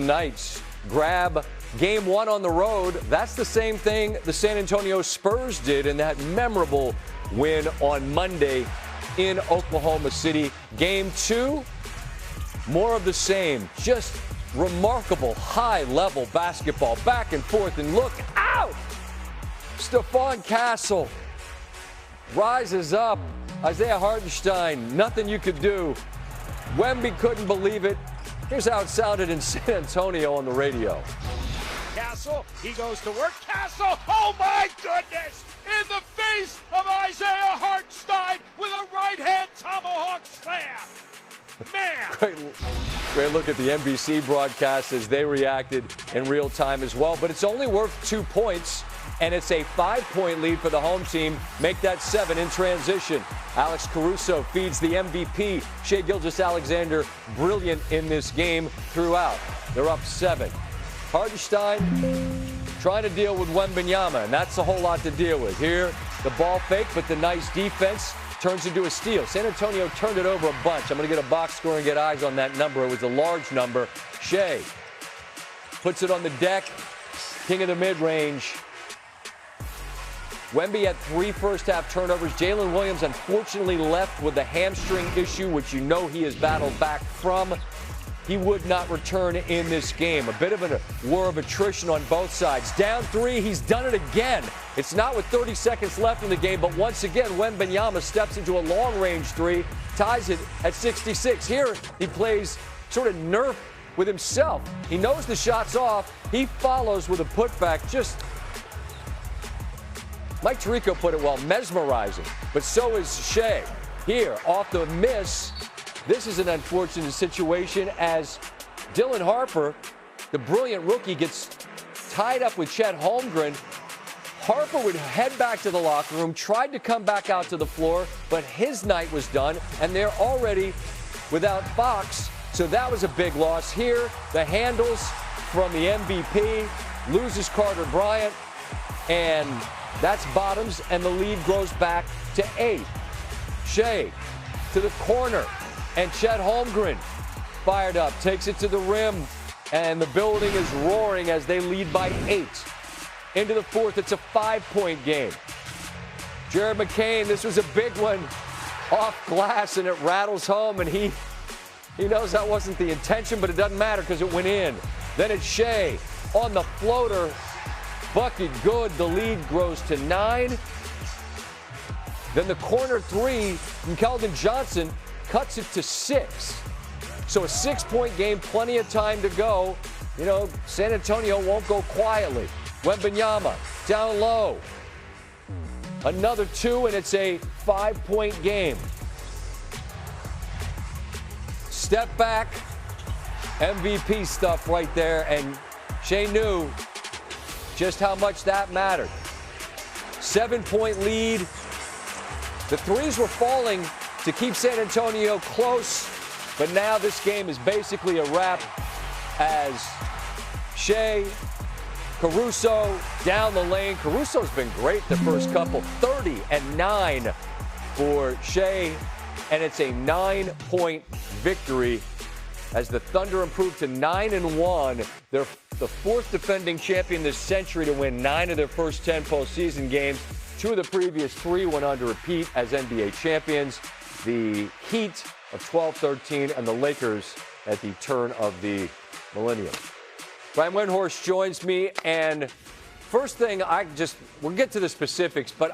Knights grab game one on the road. That's the same thing the San Antonio Spurs did in that memorable win on Monday in Oklahoma City. Game two, more of the same. Just remarkable high-level basketball, back and forth, and look out! Stephon Castle rises up. Isaiah Hartenstein, nothing you could do. Wemby couldn't believe it. Here's how it sounded in San Antonio on the radio. Castle, he goes to work. Castle, oh my goodness! In the face of Isaiah Hartenstein with a right-hand tomahawk slam. Man! Great look at the NBC broadcast as they reacted in real time as well. But it's only worth 2 points, and it's a 5-point lead for the home team. Make that 7 in transition. Alex Caruso feeds the MVP. Shai Gilgeous-Alexander, brilliant in this game throughout. They're up 7. Hartenstein trying to deal with Wembanyama, and that's a whole lot to deal with. Here, the ball fake, but the nice defense turns into a steal. San Antonio turned it over a bunch. I'm going to get a box score and get eyes on that number. It was a large number. Shai puts it on the deck. King of the mid-range. Wemby had 3 first-half turnovers. Jalen Williams unfortunately left with a hamstring issue, which you know he has battled back from. He would not return in this game. A bit of a war of attrition on both sides. Down 3, he's done it again. It's not with 30 seconds left in the game, but once again, Wembanyama steps into a long-range 3, ties it at 66. Here, he plays sort of Nerf with himself. He knows the shot's off. He follows with a putback. Just, Mike Tirico put it well, mesmerizing. But so is Shai. Here, off the miss. This is an unfortunate situation as Dylan Harper, the brilliant rookie, gets tied up with Chet Holmgren. Harper would head back to the locker room, tried to come back out to the floor, but his night was done, and they're already without Fox, so that was a big loss. Here, the handles from the MVP, loses Carter Bryant, and that's Bottoms, and the lead grows back to 8. Shai to the corner. And Chet Holmgren fired up, takes it to the rim, and the building is roaring as they lead by 8. Into the fourth, it's a 5-point game. Jared McCain, this was a big one, off glass, and it rattles home, and he knows that wasn't the intention, but it doesn't matter because it went in. Then it's Shai on the floater, bucket good, the lead grows to 9. Then the corner 3 from Keldon Johnson cuts it to 6. So a 6-point game, plenty of time to go. You know, San Antonio won't go quietly. Wembanyama down low. Another 2, and it's a 5-point game. Step back, MVP stuff right there, and Shai knew just how much that mattered. 7-point lead. The threes were falling to keep San Antonio close, but now this game is basically a wrap as Shai, Caruso down the lane. Caruso's been great the first couple. 30 and 9 for Shai, and it's a 9-point victory as the Thunder improved to 9-1. They're the 4th defending champion this century to win 9 of their first 10 postseason games. 2 of the previous 3 went on to repeat as NBA champions. The Heat of 12-13 and the Lakers at the turn of the millennium. Brian Windhorst joins me, and first thing, we'll get to the specifics, but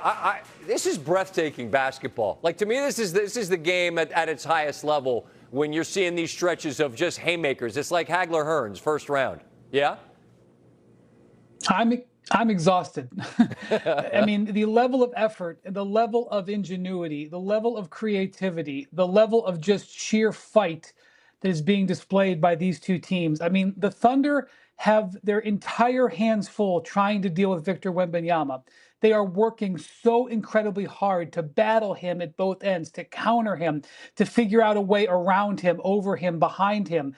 this is breathtaking basketball. Like, to me, this is the game at its highest level when you're seeing these stretches of just haymakers. It's like Hagler-Hearns, first round. Yeah? I'm exhausted. I mean, the level of effort, the level of ingenuity, the level of creativity, the level of just sheer fight that is being displayed by these two teams. I mean, the Thunder have their entire hands full trying to deal with Victor Wembanyama. They are working so incredibly hard to battle him at both ends, to counter him, to figure out a way around him, over him, behind him.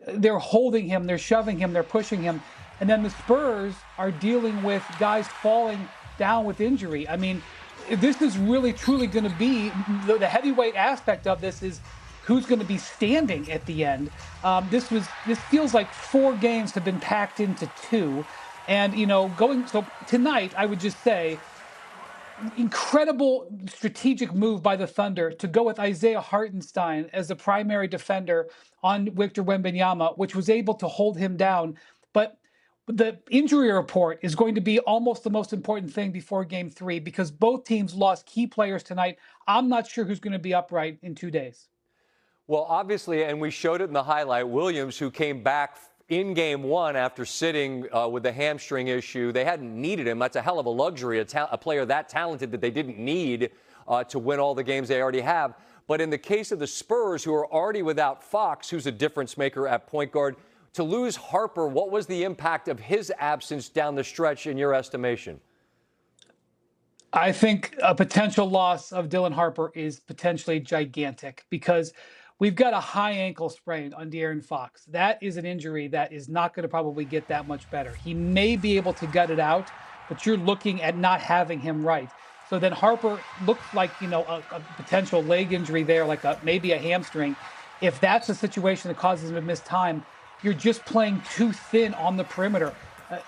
They're holding him, they're shoving him, they're pushing him. And then the Spurs are dealing with guys falling down with injury. I mean, this is really, truly going to be the heavyweight aspect of this is who's going to be standing at the end. This feels like 4 games have been packed into 2. And, so tonight, I would just say, incredible strategic move by the Thunder to go with Isaiah Hartenstein as the primary defender on Victor Wembanyama, which was able to hold him down. But the injury report is going to be almost the most important thing before Game 3 because both teams lost key players tonight. I'm not sure who's going to be upright in 2 days. Well, obviously, and we showed it in the highlight, Williams, who came back in Game 1 after sitting with the hamstring issue. They hadn't needed him. That's a hell of a luxury, a player that talented that they didn't need to win all the games they already have. But in the case of the Spurs, who are already without Fox, who's a difference maker at point guard, to lose Harper, what was the impact of his absence down the stretch in your estimation? I think a potential loss of Dylan Harper is potentially gigantic because we've got a high ankle sprain on De'Aaron Fox. That is an injury that is not going to probably get that much better. He may be able to gut it out, but you're looking at not having him right. So then Harper looks like, a potential leg injury there, like maybe a hamstring. If that's a situation that causes him to miss time, you're just playing too thin on the perimeter.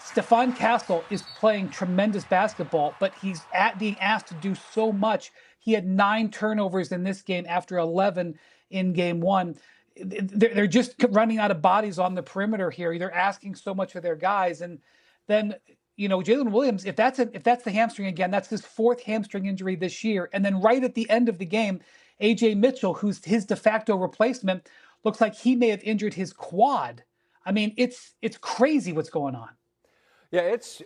Stephon Castle is playing tremendous basketball, but he's being asked to do so much. He had 9 turnovers in this game after 11 in Game 1. They're just running out of bodies on the perimeter here. They're asking so much of their guys. And then, Jalen Williams, if that's the hamstring again, that's his 4th hamstring injury this year. And then right at the end of the game, A.J. Mitchell, who's his de facto replacement, looks like he may have injured his quad. I mean, it's crazy what's going on. Yeah, it's,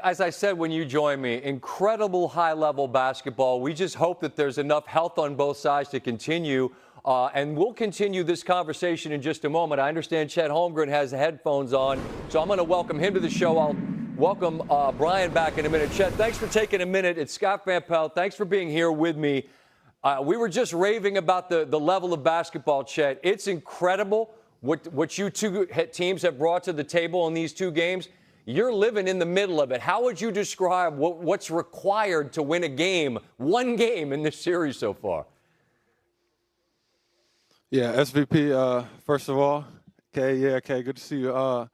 as I said when you joined me, incredible high-level basketball. We just hope that there's enough health on both sides to continue. And we'll continue this conversation in just a moment. I understand Chet Holmgren has the headphones on, so I'm going to welcome him to the show. I'll welcome Brian back in a minute. Chet, thanks for taking a minute. It's Scott Van Pelt. Thanks for being here with me. We were just raving about the level of basketball, Chet. It's incredible what you two teams have brought to the table in these 2 games. You're living in the middle of it. How would you describe what's required to win a game, 1 game in this series so far? Yeah, SVP, first of all, Kay, good to see you.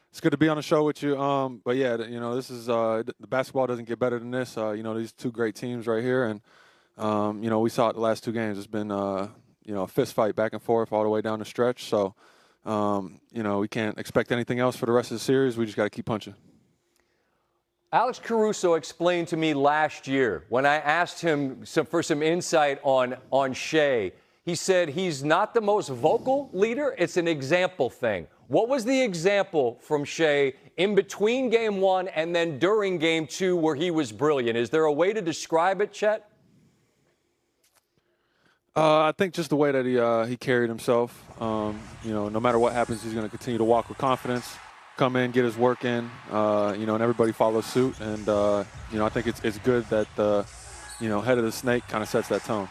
It's good to be on the show with you. But yeah, this is the basketball doesn't get better than this. These 2 great teams right here, and we saw it the last 2 games. It's been a fist fight back and forth all the way down the stretch. So we can't expect anything else for the rest of the series. We just got to keep punching. Alex Caruso explained to me last year when I asked him for some insight on Shai. He said he's not the most vocal leader. It's an example thing. What was the example from Shai in between Game 1 and then during Game 2 where he was brilliant? Is there a way to describe it, Chet? I think just the way that he carried himself. No matter what happens, he's going to continue to walk with confidence, come in, get his work in, and everybody follows suit. And, I think it's good that the, head of the snake kind of sets that tone.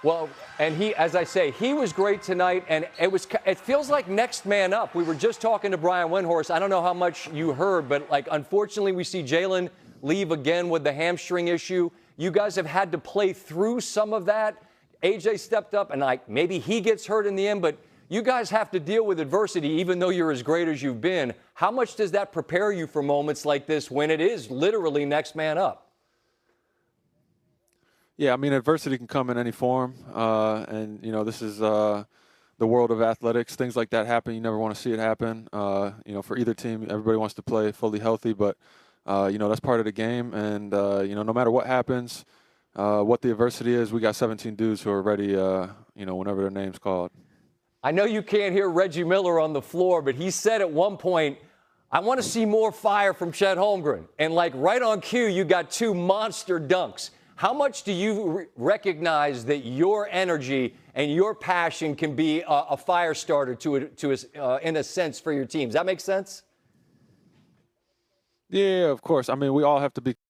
Well, and he, as I say, he was great tonight, and it feels like next man up. We were just talking to Brian Windhorst. I don't know how much you heard, but, unfortunately, we see Jalen leave again with the hamstring issue. You guys have had to play through some of that. AJ stepped up, and, maybe he gets hurt in the end, but you guys have to deal with adversity even though you're as great as you've been. How much does that prepare you for moments like this when it is literally next man up? Yeah, adversity can come in any form, and this is the world of athletics. Things like that happen. You never want to see it happen. For either team, everybody wants to play fully healthy, but that's part of the game. And no matter what happens, what the adversity is, we got 17 dudes who are ready. Whenever their name's called. I know you can't hear Reggie Miller on the floor, but he said at one point, "I want to see more fire from Chet Holmgren." And right on cue, you got 2 monster dunks. How much do you recognize that your energy and your passion can be a fire starter in a sense for your team? Does that make sense? Yeah, of course. We all have to be